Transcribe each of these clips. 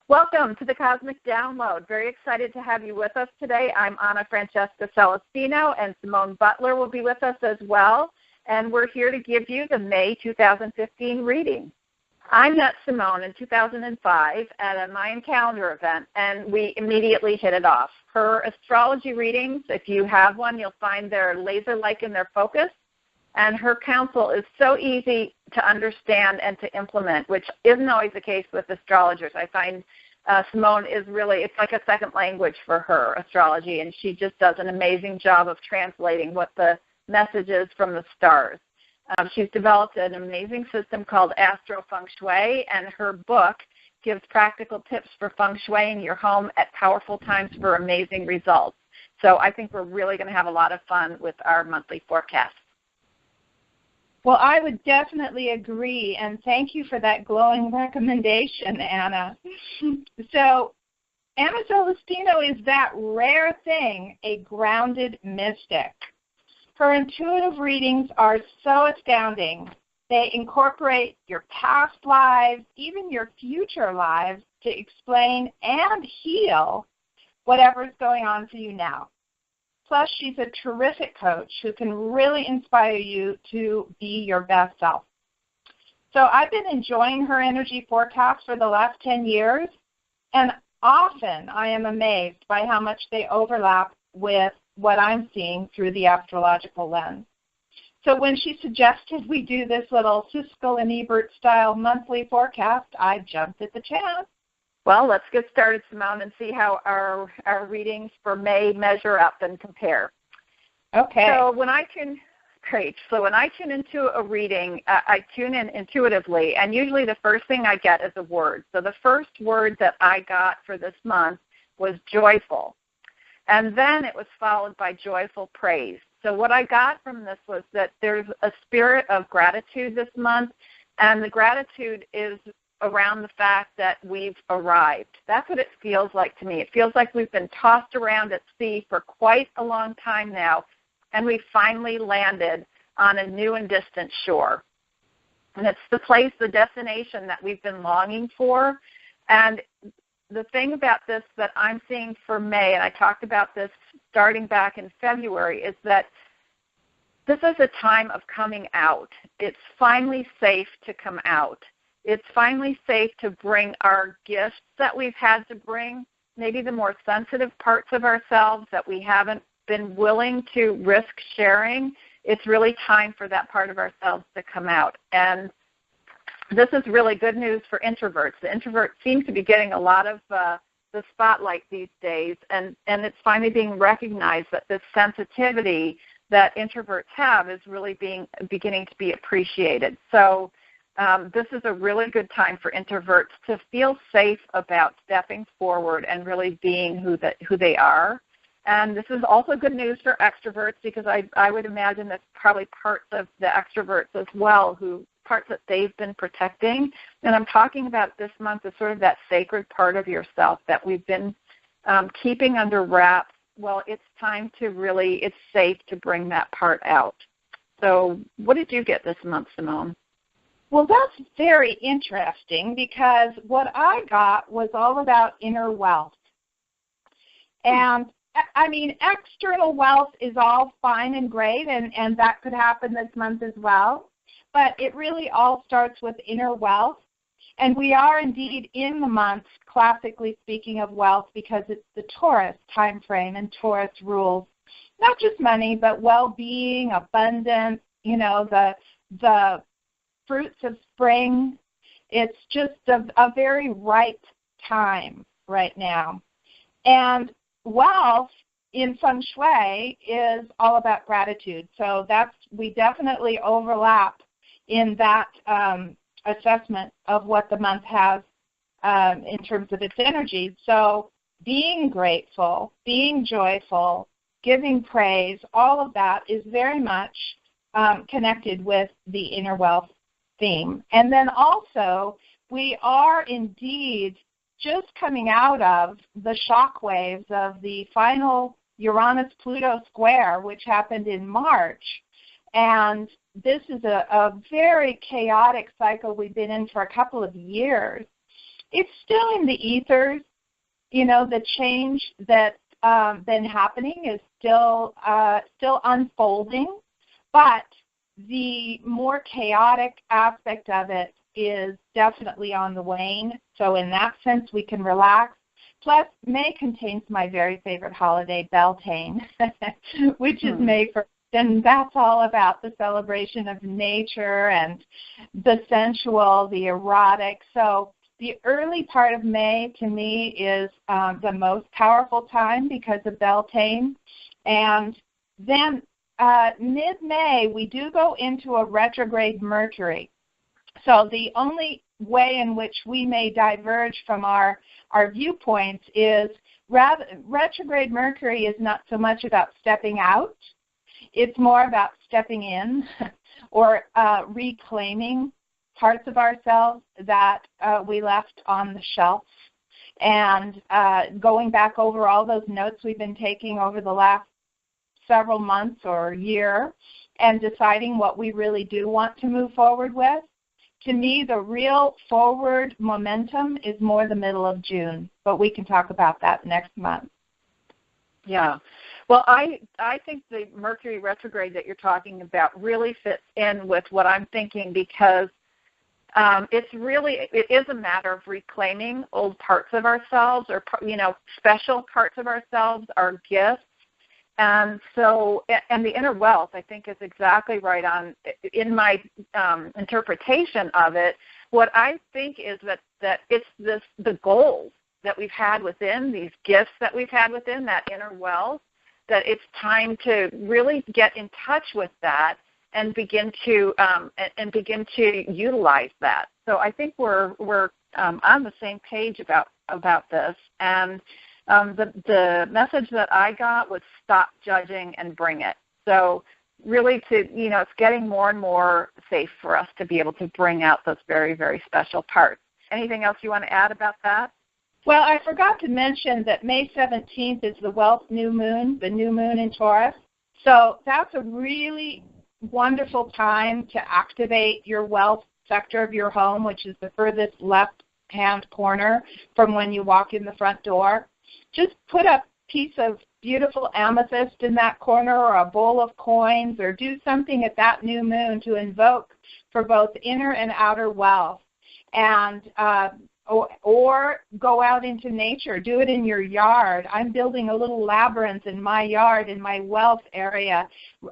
Welcome to the Cosmic Download. Very excited to have you with us today. I'm Anna Francesca Celestino, and Simone Butler will be with us as well. And we're here to give you the May 2015 reading. I met Simone in 2005 at a Mayan calendar event, and we immediately hit it off. Her astrology readings, if you have one, you'll find they're laser-like in their focus. And her counsel is so easy to understand and to implement, which isn't always the case with astrologers. I find Simone is really, it's like a second language for her, astrology, and she just does an amazing job of translating what the message is from the stars. She's developed an amazing system called Astro Feng Shui, and her book gives practical tips for Feng Shuiing your home at powerful times for amazing results. So I think we're really going to have a lot of fun with our monthly forecast. Well, I would definitely agree, and thank you for that glowing recommendation, Anna. So, Anna Celestino is that rare thing, a grounded mystic. Her intuitive readings are so astounding. They incorporate your past lives, even your future lives, to explain and heal whatever's going on for you now. Plus, she's a terrific coach who can really inspire you to be your best self. So I've been enjoying her energy forecasts for the last 10 years, and often I am amazed by how much they overlap with what I'm seeing through the astrological lens. So when she suggested we do this little Siskel and Ebert-style monthly forecast, I jumped at the chance. Well, let's get started, Simone, and see how our readings for May measure up and compare. Okay. So when I tune into a reading, I tune in intuitively, and usually the first thing I get is a word. So the first word that I got for this month was joyful, and then it was followed by joyful praise. So what I got from this was that there's a spirit of gratitude this month, and the gratitude is around the fact that we've arrived. That's what it feels like to me. It feels like we've been tossed around at sea for quite a long time now, and we finally landed on a new and distant shore. And it's the place, the destination that we've been longing for. And the thing about this that I'm seeing for May, and I talked about this starting back in February, is that this is a time of coming out. It's finally safe to come out. It's finally safe to bring our gifts that we've had to bring, maybe the more sensitive parts of ourselves that we haven't been willing to risk sharing. It's really time for that part of ourselves to come out. And this is really good news for introverts. The introverts seem to be getting a lot of the spotlight these days, and it's finally being recognized that this sensitivity that introverts have is really beginning to be appreciated. So this is a really good time for introverts to feel safe about stepping forward and really being who they are. And this is also good news for extroverts, because I would imagine that's probably parts of the extroverts as well, parts that they've been protecting. And I'm talking about this month as sort of that sacred part of yourself that we've been keeping under wraps. Well, it's time to it's safe to bring that part out. So what did you get this month, Simone? Well, that's very interesting, because what I got was all about inner wealth. And, I mean, external wealth is all fine and great, and that could happen this month as well. But it really all starts with inner wealth. And we are indeed in the month, classically speaking, of wealth, because it's the Taurus time frame, and Taurus rules not just money, but well-being, abundance, the fruits of spring. It's just a very ripe time right now. And wealth in Feng Shui is all about gratitude. So we definitely overlap in that assessment of what the month has in terms of its energy. So being grateful, being joyful, giving praise, all of that is very much connected with the inner wealth theme. And then also, we are indeed just coming out of the shock waves of the final Uranus-Pluto square, which happened in March. And this is a very chaotic cycle we've been in for a couple of years. It's still in the ethers. You know, the change that's been happening is still unfolding, but the more chaotic aspect of it is definitely on the wane. So in that sense, we can relax. Plus, May contains my very favorite holiday, Beltane, which is May 1st. And that's all about the celebration of nature and the sensual, the erotic. So the early part of May, to me, is the most powerful time because of Beltane. And then mid-May, we do go into a retrograde Mercury. So the only way in which we may diverge from our viewpoints is retrograde Mercury is not so much about stepping out. It's more about stepping in or reclaiming parts of ourselves that we left on the shelf and going back over all those notes we've been taking over the last several months or year and deciding what we really do want to move forward with. To me, the real forward momentum is more the middle of June, but we can talk about that next month. Yeah. Well, I think the Mercury retrograde that you're talking about really fits in with what I'm thinking because it is a matter of reclaiming old parts of ourselves or, special parts of ourselves, our gifts. And so, and the inner wealth, I think, is exactly right on in my interpretation of it. What I think is that it's the goals that we've had within, these gifts that we've had within, that inner wealth, that it's time to really get in touch with that and begin to utilize that. So I think we're on the same page about this. And the message that I got was stop judging and bring it. So really it's getting more and more safe for us to be able to bring out those very, very special parts. Anything else you want to add about that? Well, I forgot to mention that May 17th is the wealth new moon, the new moon in Taurus. So that's a really wonderful time to activate your wealth sector of your home, which is the furthest left-hand corner from when you walk in the front door. Just put a piece of beautiful amethyst in that corner or a bowl of coins or do something at that new moon to invoke for both inner and outer wealth. And or go out into nature. Do it in your yard. I'm building a little labyrinth in my yard, in my wealth area,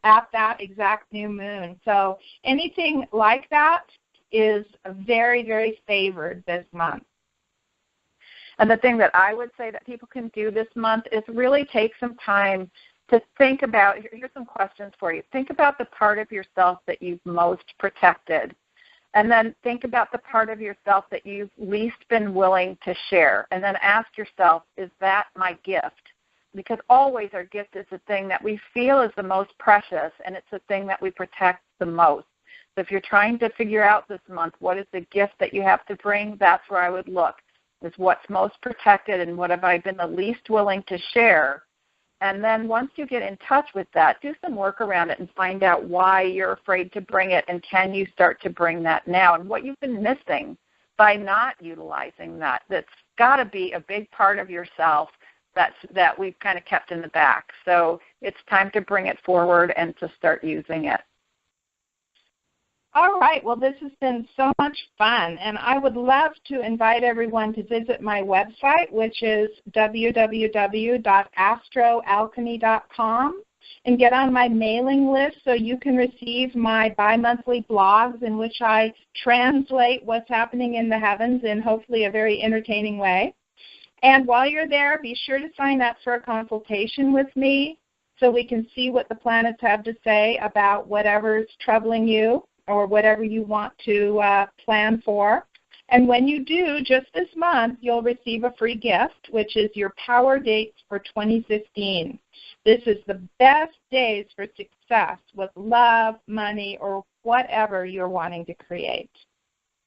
at that exact new moon. So anything like that is very, very favored this month. And the thing that I would say that people can do this month is really take some time to think about, here's some questions for you. Think about the part of yourself that you've most protected. And then think about the part of yourself that you've least been willing to share. And then ask yourself, is that my gift? Because always our gift is the thing that we feel is the most precious, and it's the thing that we protect the most. So if you're trying to figure out this month what is the gift that you have to bring, that's where I would look, is what's most protected and what have I been the least willing to share. And then once you get in touch with that, do some work around it and find out why you're afraid to bring it, and can you start to bring that now, and what you've been missing by not utilizing that. That's got to be a big part of yourself that we've kind of kept in the back. So it's time to bring it forward and to start using it. All right. Well, this has been so much fun, and I would love to invite everyone to visit my website, which is www.astroalchemy.com, and get on my mailing list so you can receive my bi-monthly blogs in which I translate what's happening in the heavens in hopefully a very entertaining way. And while you're there, be sure to sign up for a consultation with me so we can see what the planets have to say about whatever's troubling you, or whatever you want to plan for. And when you do, just this month, you'll receive a free gift, which is your power dates for 2015. This is the best days for success with love, money, or whatever you're wanting to create.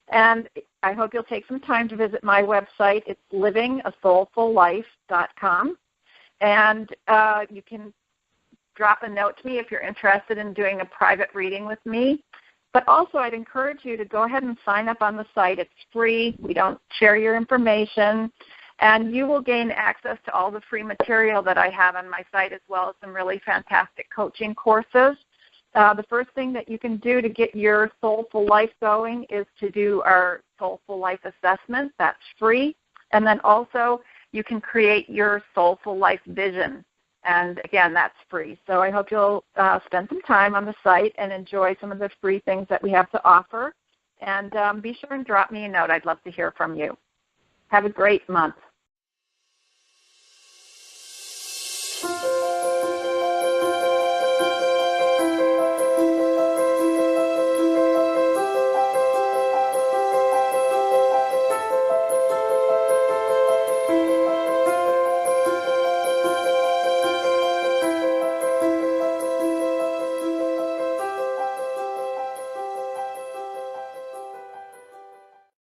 And I hope you'll take some time to visit my website. It's livingasoulfullife.com. And you can drop a note to me if you're interested in doing a private reading with me. But also, I'd encourage you to go ahead and sign up on the site. It's free. We don't share your information. And you will gain access to all the free material that I have on my site, as well as some really fantastic coaching courses. The first thing that you can do to get your Soulful Life going is to do our Soulful Life assessment. That's free. And then also, you can create your Soulful Life vision. And again, that's free. So I hope you'll spend some time on the site and enjoy some of the free things that we have to offer. And be sure and drop me a note. I'd love to hear from you. Have a great month.